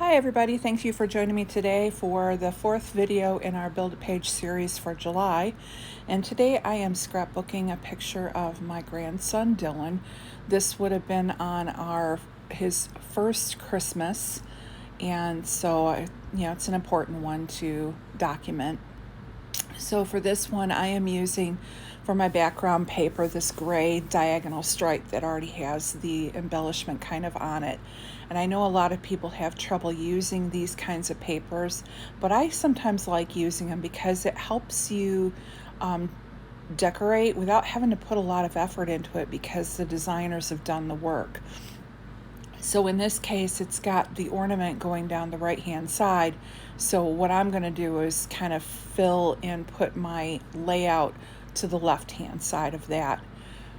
Hi everybody, thank you for joining me today for the fourth video in our Build a Page series for July. And today I am scrapbooking a picture of my grandson Dylan. This would have been on his first Christmas, and so it's an important one to document. So for this one, I am using for my background paper this gray diagonal stripe that already has the embellishment kind of on it. And I know a lot of people have trouble using these kinds of papers, but I sometimes like using them because it helps you decorate without having to put a lot of effort into it because the designers have done the work. So in this case, it's got the ornament going down the right-hand side. So what I'm going to do is kind of fill and put my layout to the left-hand side of that.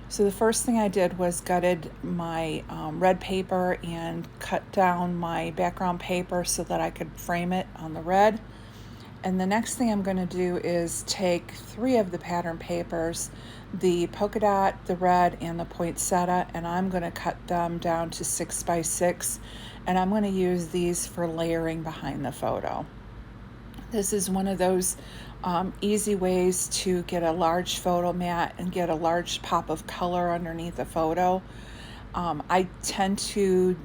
So the first thing I did was gutted my red paper and cut down my background paper so that I could frame it on the red. And the next thing I'm going to do is take 3 of the pattern papers, the polka dot, the red, and the poinsettia, and I'm going to cut them down to 6 by 6, and I'm going to use these for layering behind the photo. This is one of those easy ways to get a large photo mat and get a large pop of color underneath a photo. I tend to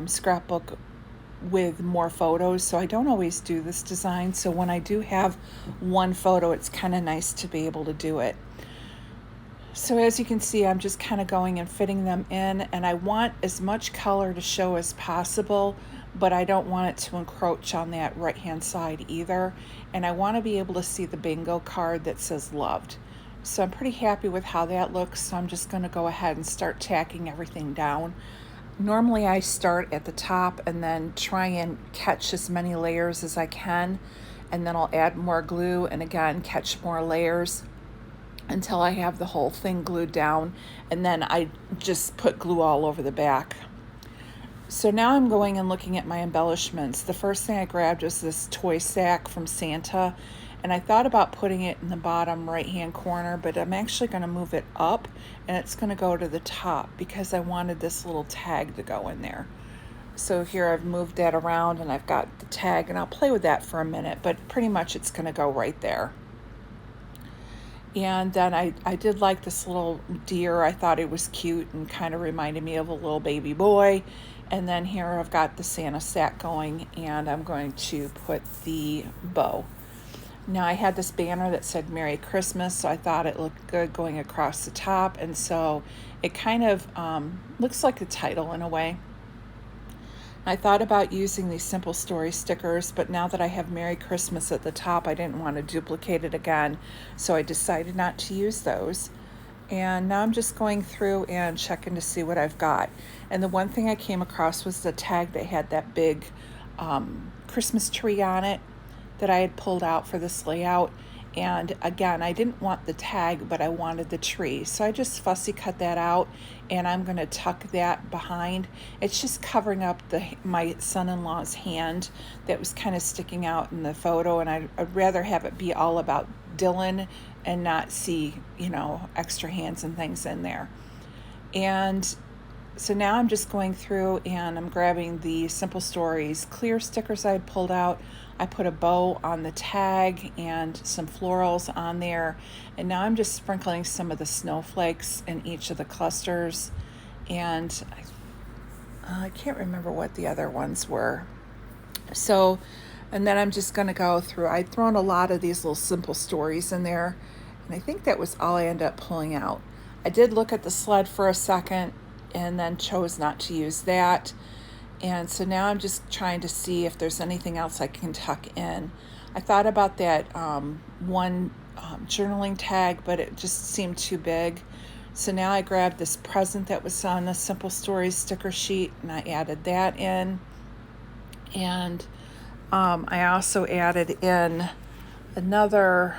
scrapbook with more photos, so I don't always do this design. So when I do have one photo, it's kind of nice to be able to do it. So as you can see, I'm just kind of going and fitting them in, and I want as much color to show as possible, but I don't want it to encroach on that right hand side either. And I want to be able to see the bingo card that says loved. So I'm pretty happy with how that looks, so I'm just going to go ahead and start tacking everything down. Normally I start at the top and then try and catch as many layers as I can, and then I'll add more glue and again catch more layers until I have the whole thing glued down, and then I just put glue all over the back. So now I'm going and looking at my embellishments. The first thing I grabbed was this toy sack from Santa, and I thought about putting it in the bottom right hand corner, but I'm actually going to move it up and it's going to go to the top because I wanted this little tag to go in there. So here I've moved that around and I've got the tag, and I'll play with that for a minute, but pretty much it's going to go right there. And then I did like this little deer. I thought it was cute and kind of reminded me of a little baby boy. And then here I've got the Santa sack going, and I'm going to put the bow. Now I had this banner that said Merry Christmas, so I thought it looked good going across the top, and so it kind of looks like a title in a way. I thought about using these Simple Story stickers, but now that I have Merry Christmas at the top, I didn't want to duplicate it again, so I decided not to use those. And now I'm just going through and checking to see what I've got. And the one thing I came across was the tag that had that big Christmas tree on it that I had pulled out for this layout. And again, I didn't want the tag, but I wanted the tree. So I just fussy cut that out, and I'm going to tuck that behind. It's just covering up my son-in-law's hand that was kind of sticking out in the photo, and I'd rather have it be all about Dylan and not see, extra hands and things in there. And so now I'm just going through and I'm grabbing the Simple Stories clear stickers I had pulled out. I put a bow on the tag and some florals on there. And now I'm just sprinkling some of the snowflakes in each of the clusters. And I can't remember what the other ones were. So, and then I'm just going to go through. I'd thrown a lot of these little Simple Stories in there, and I think that was all I ended up pulling out. I did look at the sled for a second and then chose not to use that. And so now I'm just trying to see if there's anything else I can tuck in. I thought about that one journaling tag, but it just seemed too big. So now I grabbed this present that was on the Simple Stories sticker sheet, and I added that in. And I also added in another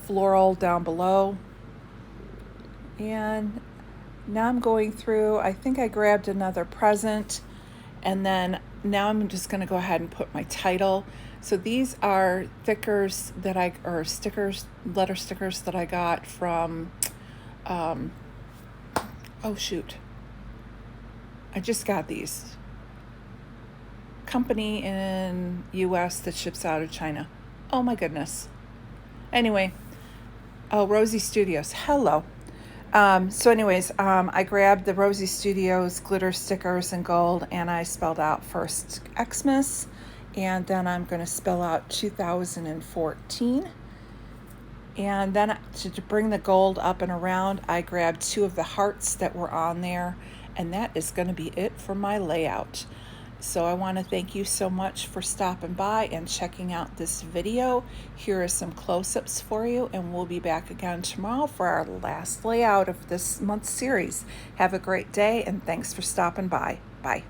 floral down below. And now I'm going through, I think I grabbed another present, and then now I'm just going to go ahead and put my title. So these are stickers, letter stickers that I got from, oh shoot, I just got these. company in US that ships out of China. Oh my goodness. Anyway, oh, Rosie Studios. Hello. I grabbed the Rosie Studios glitter stickers in gold, and I spelled out first Xmas, and then I'm going to spell out 2014. And then to bring the gold up and around, I grabbed 2 of the hearts that were on there, and that is going to be it for my layout. So I want to thank you so much for stopping by and checking out this video. Here are some close-ups for you, and we'll be back again tomorrow for our last layout of this month's series. Have a great day, and thanks for stopping by. Bye.